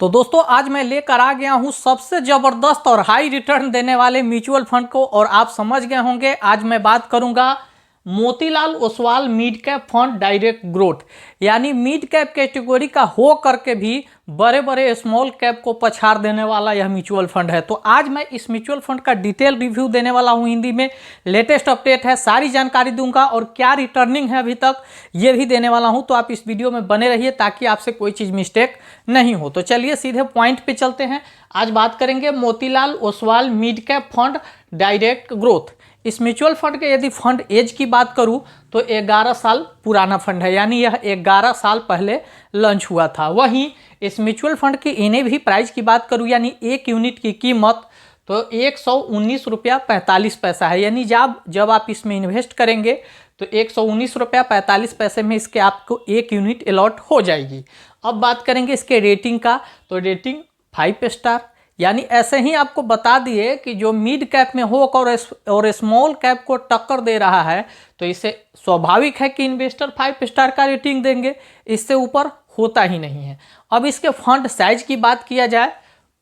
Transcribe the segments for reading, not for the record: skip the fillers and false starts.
तो दोस्तों आज मैं लेकर आ गया हूं सबसे ज़बरदस्त और हाई रिटर्न देने वाले म्यूचुअल फंड को। और आप समझ गए होंगे आज मैं बात करूंगा Motilal Oswal mid cap fund direct growth, यानी मिड कैप कैटेगरी का हो करके भी बड़े बड़े स्मॉल कैप को पछाड़ देने वाला यह म्यूचुअल फंड है। तो आज मैं इस म्यूचुअल फंड का डिटेल रिव्यू देने वाला हूं, हिंदी में लेटेस्ट अपडेट है, सारी जानकारी दूंगा और क्या रिटर्निंग है अभी तक ये भी देने वाला हूं। तो आप इस वीडियो में बने रहिए ताकि आपसे कोई चीज़ मिस्टेक नहीं हो। तो चलिए सीधे पॉइंट पे चलते हैं। आज बात करेंगे Motilal Oswal mid cap fund direct growth. इस म्यूचुअल फंड के यदि फंड एज की बात करूं तो 11 साल पुराना फंड है, यानी यह 11 साल पहले लॉन्च हुआ था। वहीं इस म्यूचुअल फंड की इन्हें प्राइस की बात करूं यानी एक यूनिट की कीमत तो 119 रुपया 45 पैसा है, यानी जब आप इसमें इन्वेस्ट करेंगे तो 119 रुपया 45 पैसे में इसके आपको एक यूनिट अलॉट हो जाएगी। अब बात करेंगे इसके रेटिंग का, तो रेटिंग 5 स्टार, यानी ऐसे ही आपको बता दिए कि जो मिड कैप में हो और स्मॉल कैप को टक्कर दे रहा है तो इसे स्वाभाविक है कि इन्वेस्टर 5 स्टार का रेटिंग देंगे, इससे ऊपर होता ही नहीं है। अब इसके फंड साइज की बात किया जाए,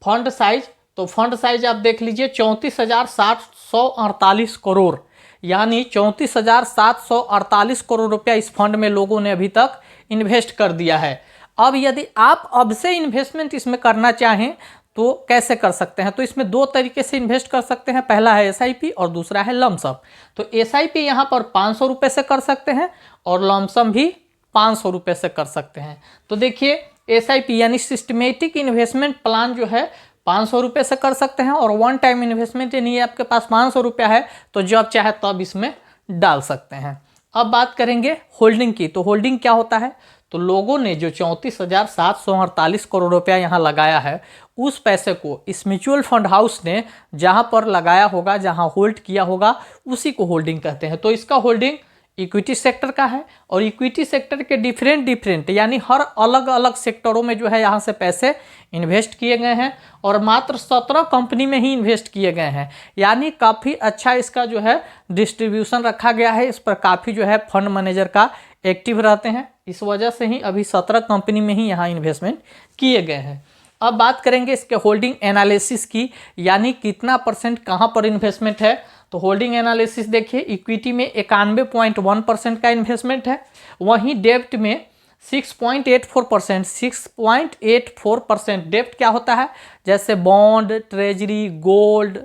फंड साइज तो फंड साइज आप देख लीजिए 34,748 करोड़, यानी 34,748 करोड़ रुपया इस फंड में लोगों ने अभी तक इन्वेस्ट कर दिया है। अब यदि आप अब से इन्वेस्टमेंट इसमें करना चाहें तो कैसे कर सकते हैं, तो इसमें दो तरीके से इन्वेस्ट कर सकते हैं। पहला है एसआईपी और दूसरा है लमसम। तो एसआईपी यहाँ पर 500 रुपये से कर सकते हैं और लमसम भी 500 रुपये से कर सकते हैं। तो देखिए एसआईपी यानी सिस्टमेटिक इन्वेस्टमेंट प्लान जो है 500 रुपये से कर सकते हैं और वन टाइम इन्वेस्टमेंट यानी आपके पास 500 रुपया है तो जब चाहे तब इसमें डाल सकते हैं। अब बात करेंगे होल्डिंग की, तो होल्डिंग क्या होता है, तो लोगों ने जो 34,748 करोड़ रुपया यहाँ लगाया है उस पैसे को इस म्यूचुअल फंड हाउस ने जहाँ पर लगाया होगा, जहाँ होल्ड किया होगा, उसी को होल्डिंग कहते हैं। तो इसका होल्डिंग इक्विटी सेक्टर का है और इक्विटी सेक्टर के डिफरेंट यानी हर अलग अलग सेक्टरों में जो है यहाँ से पैसे इन्वेस्ट किए गए हैं और मात्र 17 कंपनी में ही इन्वेस्ट किए गए हैं, यानी काफ़ी अच्छा इसका जो है डिस्ट्रीब्यूशन रखा गया है। इस पर काफ़ी जो है फंड मैनेजर का एक्टिव रहते हैं, इस वजह से ही अभी 17 कंपनी में ही यहाँ इन्वेस्टमेंट किए गए हैं। अब बात करेंगे इसके होल्डिंग एनालिसिस की, यानी कितना परसेंट कहाँ पर इन्वेस्टमेंट है। तो होल्डिंग एनालिसिस देखिए, इक्विटी में 91.1% का इन्वेस्टमेंट है, वहीं डेब्ट में 6.84%। डेब्ट क्या होता है, जैसे बॉन्ड, ट्रेजरी, गोल्ड,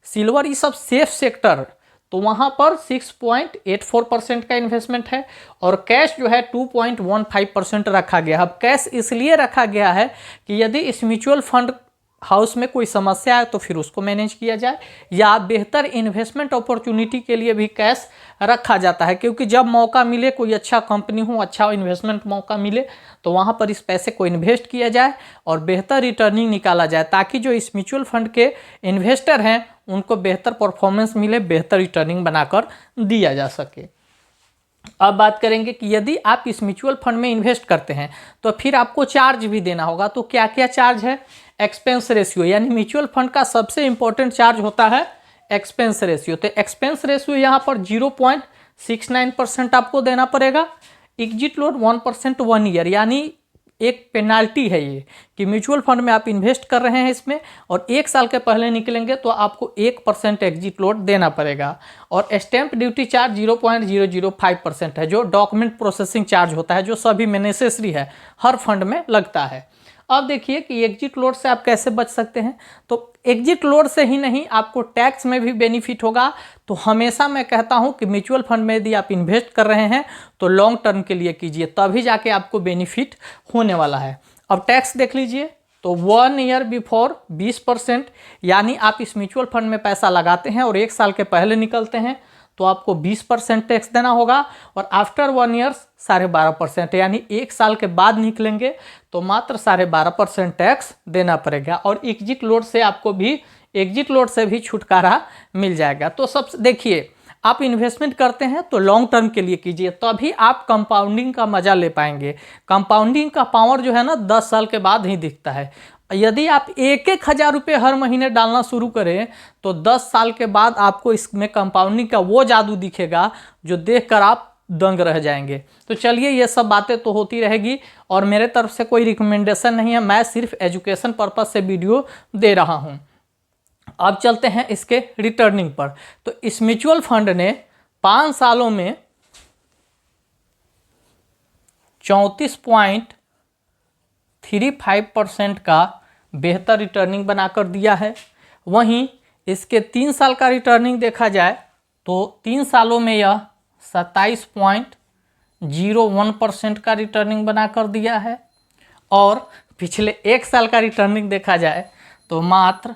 सिल्वर, ये सब सेफ सेक्टर, तो वहाँ पर 6.84% का इन्वेस्टमेंट है और कैश जो है 2.15% रखा गया। अब कैश इसलिए रखा गया है कि यदि इस म्यूचुअल फंड हाउस में कोई समस्या है तो फिर उसको मैनेज किया जाए, या बेहतर इन्वेस्टमेंट अपॉर्चुनिटी के लिए भी कैश रखा जाता है, क्योंकि जब मौका मिले, कोई अच्छा कंपनी हो, अच्छा इन्वेस्टमेंट मौका मिले तो वहाँ पर इस पैसे को इन्वेस्ट किया जाए और बेहतर रिटर्निंग निकाला जाए, ताकि जो इस म्यूचुअल फंड के इन्वेस्टर हैं उनको बेहतर परफॉर्मेंस मिले, बेहतर रिटर्निंग बनाकर दिया जा सके। अब बात करेंगे कि यदि आप इस म्यूचुअल फंड में इन्वेस्ट करते हैं तो फिर आपको चार्ज भी देना होगा। तो क्या क्या चार्ज है, एक्सपेंस रेशियो, यानी म्यूचुअल फंड का सबसे इंपॉर्टेंट चार्ज होता है एक्सपेंस रेशियो। तो एक्सपेंस रेशियो यहाँ पर 0.69% आपको देना पड़ेगा। एग्जिट लोड 1% 1 ईयर, यानी एक पेनाल्टी है ये कि म्यूचुअल फंड में आप इन्वेस्ट कर रहे हैं इसमें और 1 साल के पहले निकलेंगे तो आपको 1% एग्जिट लोड देना पड़ेगा। और स्टैंप ड्यूटी चार्ज 0.005% है, जो डॉक्यूमेंट प्रोसेसिंग चार्ज होता है, जो सभी में नेसेसरी है, हर फंड में लगता है। अब देखिए कि एग्जिट लोड से आप कैसे बच सकते हैं, तो एग्जिट लोड से ही नहीं, आपको टैक्स में भी बेनिफिट होगा। तो हमेशा मैं कहता हूं कि म्यूचुअल फंड में यदि आप इन्वेस्ट कर रहे हैं तो लॉन्ग टर्म के लिए कीजिए, तभी जाके आपको बेनिफिट होने वाला है। अब टैक्स देख लीजिए, तो 1 ईयर बिफोर 20%, यानी आप इस म्यूचुअल फंड में पैसा लगाते हैं और 1 साल के पहले निकलते हैं तो आपको 20% टैक्स देना होगा, और आफ्टर 1 ईयर 12.5%, यानी 1 साल के बाद निकलेंगे तो मात्र 12.5% टैक्स देना पड़ेगा। और एग्जिट लोड से आपको भी छुटकारा मिल जाएगा। तो सब देखिए, आप इन्वेस्टमेंट करते हैं तो लॉन्ग टर्म के लिए कीजिए, तभी आप कंपाउंडिंग का मजा ले पाएंगे। कंपाउंडिंग का पावर जो है ना 10 साल के बाद ही दिखता है। यदि आप 1,000 रुपये हर महीने डालना शुरू करें तो 10 साल के बाद आपको इसमें कंपाउंडिंग का वो जादू दिखेगा जो देखकर आप दंग रह जाएंगे। तो चलिए, ये सब बातें तो होती रहेगी और मेरे तरफ से कोई रिकमेंडेशन नहीं है, मैं सिर्फ एजुकेशन पर्पस से वीडियो दे रहा हूँ। अब चलते हैं इसके रिटर्निंग पर। तो इस म्यूचुअल फंड ने 5 सालों में 34.35% का बेहतर रिटर्निंग बनाकर दिया है। वहीं इसके 3 साल का रिटर्निंग देखा जाए तो 3 सालों में यह 27.01% का रिटर्निंग बनाकर दिया है और पिछले 1 साल का रिटर्निंग देखा जाए तो मात्र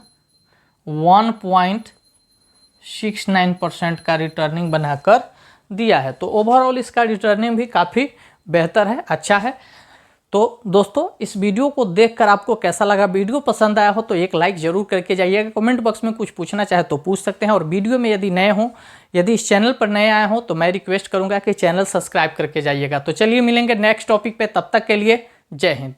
1.69% का रिटर्निंग बनाकर दिया है। तो ओवरऑल इसका रिटर्निंग भी काफ़ी बेहतर है, अच्छा है। तो दोस्तों, इस वीडियो को देखकर आपको कैसा लगा? वीडियो पसंद आया हो तो एक लाइक जरूर करके जाइएगा। कमेंट बॉक्स में कुछ पूछना चाहे तो पूछ सकते हैं और वीडियो में यदि नए हो, यदि इस चैनल पर नए आए हो तो मैं रिक्वेस्ट करूंगा कि चैनल सब्सक्राइब करके जाइएगा। तो चलिए मिलेंगे नेक्स्ट टॉपिक पे, तब तक के लिए जय हिंद।